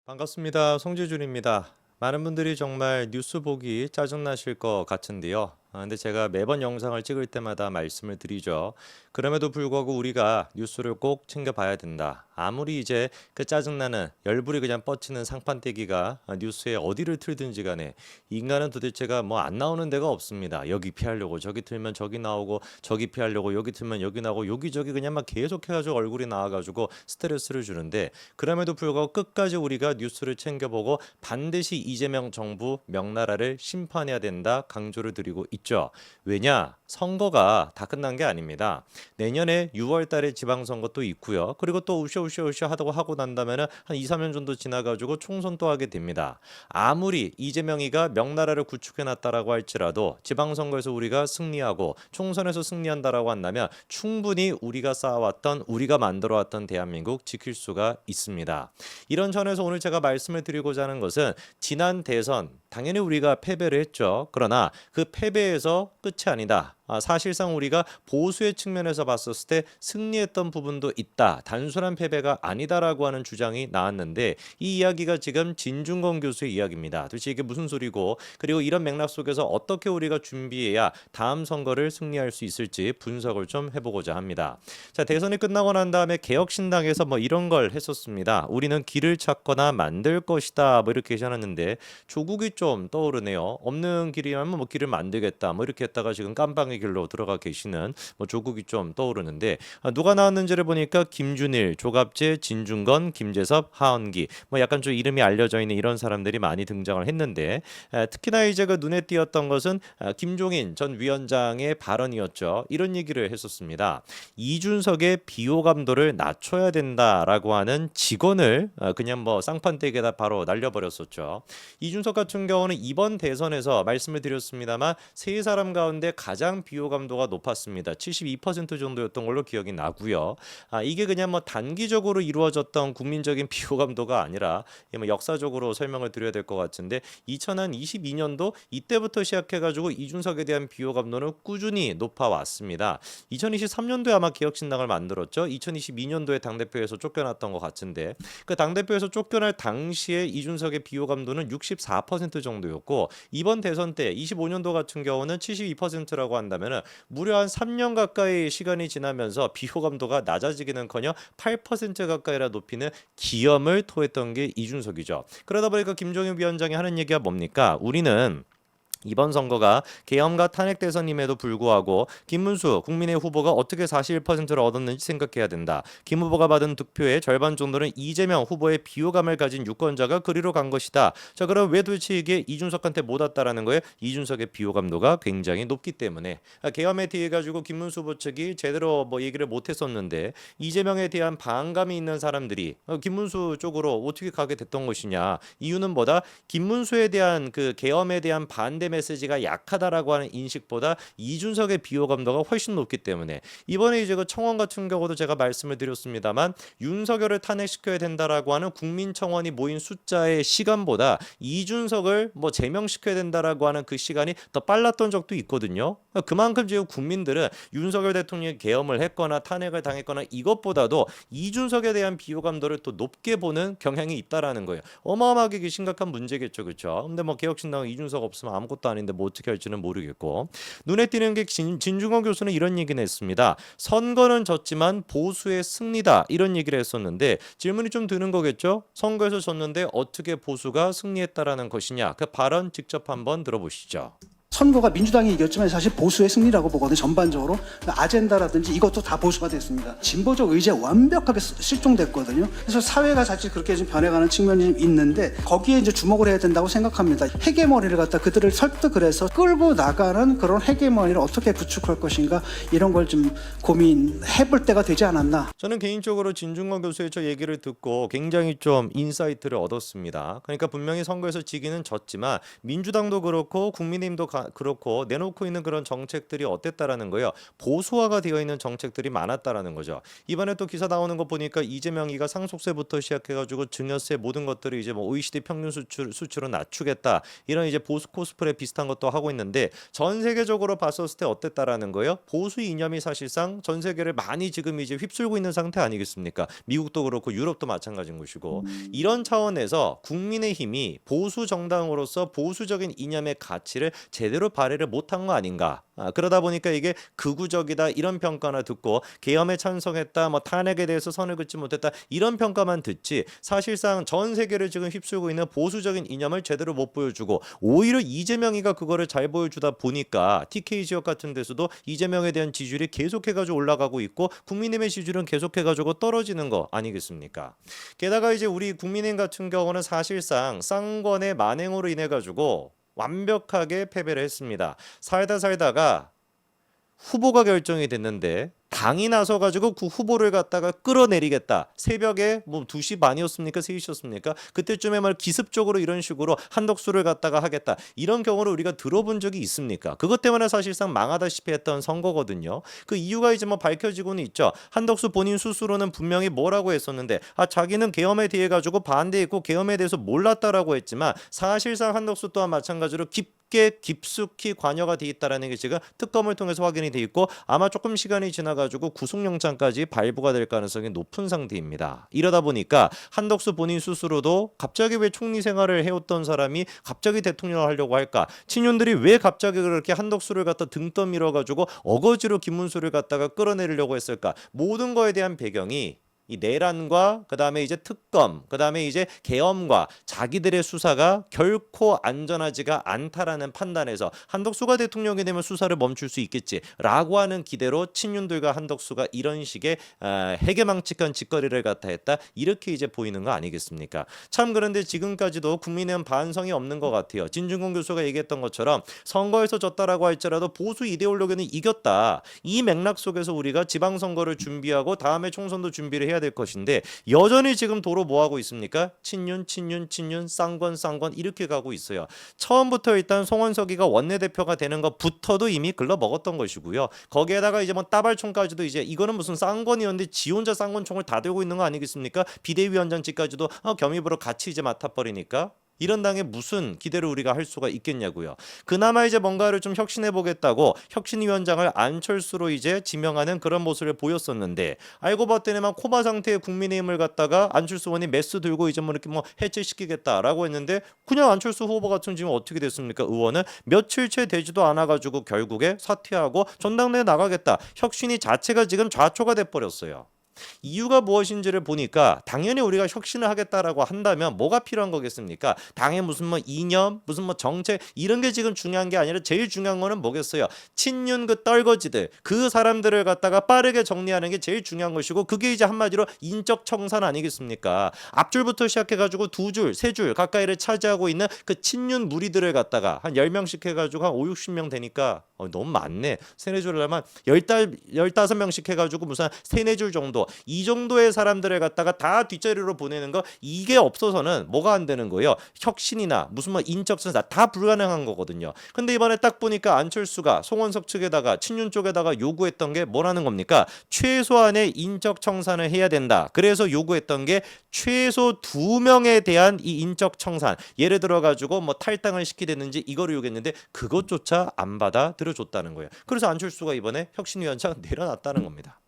반갑습니다. 송지준입니다. 많은 분들이 정말 뉴스 보기 짜증나실 것 같은데요. 근데 제가 매번 영상을 찍을 때마다 말씀을 드리죠. 그럼에도 불구하고 우리가 뉴스를 꼭 챙겨봐야 된다. 아무리 이제 그 짜증나는 열불이 그냥 뻗치는 상판떼기가 뉴스에 어디를 틀든지 간에 인간은 도대체가 뭐 안 나오는 데가 없습니다. 여기 피하려고 저기 틀면 저기 나오고 저기 피하려고 여기 틀면 여기 나오고 여기저기 그냥 막 계속해가지고 얼굴이 나와가지고 스트레스를 주는데 그럼에도 불구하고 끝까지 우리가 뉴스를 챙겨보고 반드시 이재명 정부 명나라를 심판해야 된다 강조를 드리고 있죠. 왜냐? 선거가 다 끝난 게 아닙니다. 내년에 6월 달에 지방선거 또 있고요. 그리고 또 우셔우셔우셔 하다고 하고 난다면 한 2, 3년 정도 지나가지고 총선 또 하게 됩니다. 아무리 이재명이가 명나라를 구축해놨다라고 할지라도 지방선거에서 우리가 승리하고 총선에서 승리한다라고 한다면 충분히 우리가 쌓아왔던 우리가 만들어왔던 대한민국 지킬 수가 있습니다. 이런 전에서 오늘 제가 말씀을 드리고자 하는 것은 지난 대선 당연히 우리가 패배를 했죠. 그러나 그 패배에서 끝이 아니다. 사실상 우리가 보수의 측면에서 봤었을 때 승리했던 부분도 있다. 단순한 패배가 아니다라고 하는 주장이 나왔는데 이 이야기가 지금 진중권 교수의 이야기입니다. 도대체 이게 무슨 소리고 그리고 이런 맥락 속에서 어떻게 우리가 준비해야 다음 선거를 승리할 수 있을지 분석을 좀 해보고자 합니다. 자, 대선이 끝나고 난 다음에 개혁신당에서 뭐 이런 걸 했었습니다. 우리는 길을 찾거나 만들 것이다. 뭐 이렇게 하셨는데 조국이 좀 떠오르네요. 없는 길이라면 뭐 길을 만들겠다. 뭐 이렇게 했다가 지금 깜방의 길로 들어가 계시는 뭐 조국이 좀 떠오르는데 누가 나왔는지를 보니까 김준일, 조갑재, 진중권, 김재섭, 하은기 뭐 약간 좀 이름이 알려져 있는 이런 사람들이 많이 등장을 했는데 특히나 이제 그 눈에 띄었던 것은 김종인 전 위원장의 발언이었죠. 이런 얘기를 했었습니다. 이준석의 비호감도를 낮춰야 된다라고 하는 직언을 그냥 뭐 쌍판대기에다 바로 날려버렸었죠. 이준석 같은 경우는 이번 대선에서 말씀을 드렸습니다만 세 사람 가운데 가장 비호감도가 높았습니다. 72% 정도였던 걸로 기억이 나고요. 이게 그냥 뭐 단기적으로 이루어졌던 국민적인 비호감도가 아니라 뭐 역사적으로 설명을 드려야 될 것 같은데 2022년도 이때부터 시작해가지고 이준석에 대한 비호감도는 꾸준히 높아왔습니다. 2023년도에 아마 개혁신당을 만들었죠. 2022년도에 당대표에서 쫓겨났던 것 같은데 그 당대표에서 쫓겨날 당시에 이준석의 비호감도는 64% 정도였고 이번 대선 때 25년도 같은 경우는 72%라고 한다면 무려 한 3년 가까이 시간이 지나면서 비호감도가 낮아지기는커녕 8% 가까이라 높이는 기염을 토했던 게 이준석이죠. 그러다 보니까 김종인 위원장이 하는 얘기가 뭡니까? 우리는 이번 선거가 계엄과 탄핵 대선임에도 불구하고 김문수 국민의 후보가 어떻게 41%를 얻었는지 생각해야 된다. 김 후보가 받은 득표의 절반 정도는 이재명 후보의 비호감을 가진 유권자가 그리로 간 것이다. 자, 그럼 왜 도대체 이게 이준석한테 못 왔다라는 거예요? 이준석의 비호감도가 굉장히 높기 때문에 계엄에 대해 가지고 김문수 후보 측이 제대로 뭐 얘기를 못 했었는데 이재명에 대한 반감이 있는 사람들이 김문수 쪽으로 어떻게 가게 됐던 것이냐. 이유는 뭐다? 김문수에 대한 그 계엄에 대한 반대 메시지가 약하다라고 하는 인식보다 이준석의 비호감도가 훨씬 높기 때문에 이번에 이제 그 청원 같은 경우도 제가 말씀을 드렸습니다만 윤석열을 탄핵시켜야 된다라고 하는 국민청원이 모인 숫자의 시간보다 이준석을 뭐 제명시켜야 된다라고 하는 그 시간이 더 빨랐던 적도 있거든요. 그만큼 지금 국민들은 윤석열 대통령이 계엄을 했거나 탄핵을 당했거나 이것보다도 이준석에 대한 비호감도를 또 높게 보는 경향이 있다라는 거예요. 어마어마하게 심각한 문제겠죠, 그렇죠? 근데 뭐 개혁신당은 이준석 없으면 아무것도 아닌데 뭐 어떻게 할지는 모르겠고 눈에 띄는 게 진중권 교수는 이런 얘기는 했습니다. 선거는 졌지만 보수의 승리다 이런 얘기를 했었는데 질문이 좀 드는 거겠죠. 선거에서 졌는데 어떻게 보수가 승리했다라는 것이냐 그 발언 직접 한번 들어보시죠. 선거가 민주당이 이겼지만 사실 보수의 승리라고 보거든요. 전반적으로 아젠다라든지 이것도 다 보수가 됐습니다. 진보적 의지가 완벽하게 실종됐거든요. 그래서 사회가 자칫 그렇게 좀 변해가는 측면이 좀 있는데 거기에 이제 주목을 해야 된다고 생각합니다. 헤게모니를 갖다 그들을 설득을 해서 끌고 나가는 그런 헤게모니를 어떻게 구축할 것인가 이런 걸 좀 고민해볼 때가 되지 않았나. 저는 개인적으로 진중권 교수의 저 얘기를 듣고 굉장히 좀 인사이트를 얻었습니다. 그러니까 분명히 선거에서 지기는 졌지만 민주당도 그렇고 국민의힘도 그렇고 내놓고 있는 그런 정책들이 어땠다라는 거예요. 보수화가 되어 있는 정책들이 많았다라는 거죠. 이번에 또 기사 나오는 거 보니까 이재명이가 상속세부터 시작해가지고 증여세 모든 것들을 이제 뭐 OECD 평균 수출은 낮추겠다 이런 이제 보수 코스프레 비슷한 것도 하고 있는데 전 세계적으로 봤었을 때 어땠다라는 거예요? 보수 이념이 사실상 전 세계를 많이 지금 이제 휩쓸고 있는 상태 아니겠습니까? 미국도 그렇고 유럽도 마찬가지인 것이고 이런 차원에서 국민의힘이 보수 정당으로서 보수적인 이념의 가치를 제대로 발휘를 못한 거 아닌가? 그러다 보니까 이게 극우적이다 이런 평가나 듣고 계엄에 찬성했다 뭐 탄핵에 대해서 선을 긋지 못했다 이런 평가만 듣지 사실상 전 세계를 지금 휩쓸고 있는 보수적인 이념을 제대로 못 보여주고 오히려 이재명이가 그거를 잘 보여주다 보니까 TK 지역 같은 데서도 이재명에 대한 지지율이 계속해가지고 올라가고 있고 국민의힘의 지지율은 계속해가지고 떨어지는 거 아니겠습니까? 게다가 이제 우리 국민의힘 같은 경우는 사실상 쌍권의 만행으로 인해 가지고 완벽하게 패배를 했습니다. 살다가 후보가 결정이 됐는데 당이 나서 가지고 그 후보를 갖다가 끌어내리겠다. 새벽에 뭐 2시 반이었습니까? 3시였습니까? 그때쯤에 말 기습적으로 이런 식으로 한덕수를 갖다가 하겠다. 이런 경우를 우리가 들어본 적이 있습니까? 그것 때문에 사실상 망하다시피 했던 선거거든요. 그 이유가 이제 뭐 밝혀지고는 있죠. 한덕수 본인 스스로는 분명히 뭐라고 했었는데 자기는 계엄에 대해 가지고 반대했고 계엄에 대해서 몰랐다라고 했지만 사실상 한덕수 또한 마찬가지로 깊숙이 관여가 돼 있다라는 게 지금 특검을 통해서 확인이 돼 있고 아마 조금 시간이 지나가지고 구속영장까지 발부가 될 가능성이 높은 상태입니다. 이러다 보니까 한덕수 본인 스스로도 갑자기 왜 총리 생활을 해왔던 사람이 갑자기 대통령을 하려고 할까? 친윤들이 왜 갑자기 그렇게 한덕수를 갖다 등 떠밀어가지고 어거지로 김문수를 갖다가 끌어내리려고 했을까? 모든 거에 대한 배경이 이 내란과 그다음에 이제 특검, 그다음에 이제 계엄과 자기들의 수사가 결코 안전하지가 않다라는 판단에서 한덕수가 대통령이 되면 수사를 멈출 수 있겠지라고 하는 기대로 친윤들과 한덕수가 이런 식의 해괴망측한 짓거리를 갖다 했다 이렇게 이제 보이는 거 아니겠습니까? 참 그런데 지금까지도 국민의힘 반성이 없는 것 같아요. 진중권 교수가 얘기했던 것처럼 선거에서 졌다라고 할지라도 보수 이데올로기는 이겼다. 이 맥락 속에서 우리가 지방선거를 준비하고 다음에 총선도 준비를 해야 될 것인데 여전히 지금 도로 뭐 하고 있습니까? 친윤 쌍권 이렇게 가고 있어요. 처음부터 일단 송원석이가 원내대표가 되는 것부터도 이미 글러먹었던 것이고요. 거기에다가 이제 뭐 따발총까지도 이제 이거는 무슨 쌍권이었는데 지 혼자 쌍권총을 다 들고 있는 거 아니겠습니까? 비대위원장직까지도 겸입으로 같이 이제 맡아버리니까 이런 당에 무슨 기대를 우리가 할 수가 있겠냐고요. 그나마 이제 뭔가를 좀 혁신해 보겠다고 혁신위원장을 안철수로 이제 지명하는 그런 모습을 보였었는데 알고 봤더니만 코마 상태의 국민의힘을 갖다가 안철수 의원이 메스 들고 이제 뭐 이렇게 뭐 해체시키겠다라고 했는데 그냥 안철수 후보 같은 지금 어떻게 됐습니까? 의원은 며칠째 되지도 않아가지고 결국에 사퇴하고 전당대회 나가겠다. 혁신이 자체가 지금 좌초가 돼버렸어요. 이유가 무엇인지를 보니까 당연히 우리가 혁신을 하겠다라고 한다면 뭐가 필요한 거겠습니까? 당의 무슨 뭐 이념, 무슨 뭐 정책 이런 게 지금 중요한 게 아니라 제일 중요한 거는 뭐겠어요? 친윤 그 떨거지들 그 사람들을 갖다가 빠르게 정리하는 게 제일 중요한 것이고 그게 이제 한마디로 인적 청산 아니겠습니까? 앞줄부터 시작해가지고 2줄, 3줄 가까이를 차지하고 있는 그 친윤 무리들을 갖다가 한 10명씩 해가지고 한 5, 60명 되니까 너무 많네. 3, 4줄을 하면 15명씩 해가지고 무슨 3, 4줄 정도 이 정도의 사람들을 갖다가 다 뒷자리로 보내는 거 이게 없어서는 뭐가 안 되는 거예요. 혁신이나 무슨 뭐 인적 선사 다 불가능한 거거든요. 근데 이번에 딱 보니까 안철수가 송원석 측에다가 친윤 쪽에다가 요구했던 게 뭐라는 겁니까? 최소한의 인적 청산을 해야 된다. 그래서 요구했던 게 최소 2명에 대한 이 인적 청산. 예를 들어 가지고 뭐 탈당을 시키겠는지 이거를 요구했는데 그것조차 안 받아들여줬다는 거예요. 그래서 안철수가 이번에 혁신위원장 내려놨다는 겁니다.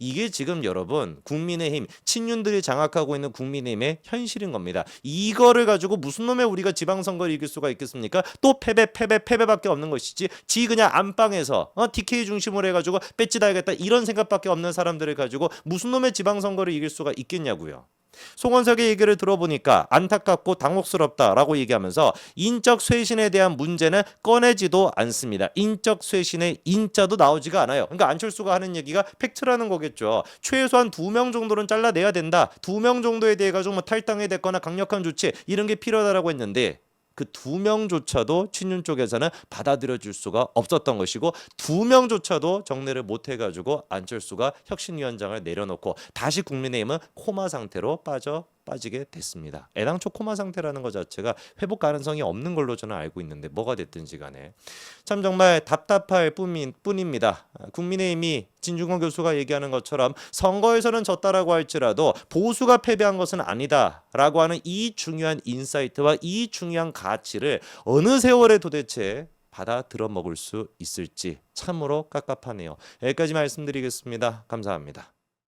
이게 지금 여러분 국민의힘 친윤들이 장악하고 있는 국민의힘의 현실인 겁니다. 이거를 가지고 무슨 놈의 우리가 지방선거를 이길 수가 있겠습니까? 또 패배밖에 없는 것이지 지 그냥 안방에서 DK 중심으로 해가지고 배지 달겠다 이런 생각밖에 없는 사람들을 가지고 무슨 놈의 지방선거를 이길 수가 있겠냐고요. 송원석의 얘기를 들어보니까 안타깝고 당혹스럽다라고 얘기하면서 인적 쇄신에 대한 문제는 꺼내지도 않습니다. 인적 쇄신의 인자도 나오지가 않아요. 그러니까 안철수가 하는 얘기가 팩트라는 거겠죠. 최소한 2명 정도는 잘라내야 된다. 2명 정도에 대해 가지고 뭐 탈당이 됐거나 강력한 조치 이런 게 필요하다라고 했는데 그 2명조차도 친윤 쪽에서는 받아들여줄 수가 없었던 것이고 2명조차도 정리를 못 해가지고 안철수가 혁신위원장을 내려놓고 다시 국민의힘은 코마 상태로 빠져 빠지게 됐습니다. 애당초 코마 상태라는 것 자체가 회복 가능성이 없는 걸로 저는 알고 있는데 뭐가 됐든지 간에 참 정말 답답할 뿐입니다. 국민의힘이 진중권 교수가 얘기하는 것처럼 선거에서는 졌다라고 할지라도 보수가 패배한 것은 아니다라고 하는 이 중요한 인사이트와 이 중요한 가치를 어느 세월에 도대체 받아 들어 먹을 수 있을지 참으로 깝깝하네요. 여기까지 말씀드리겠습니다. 감사합니다.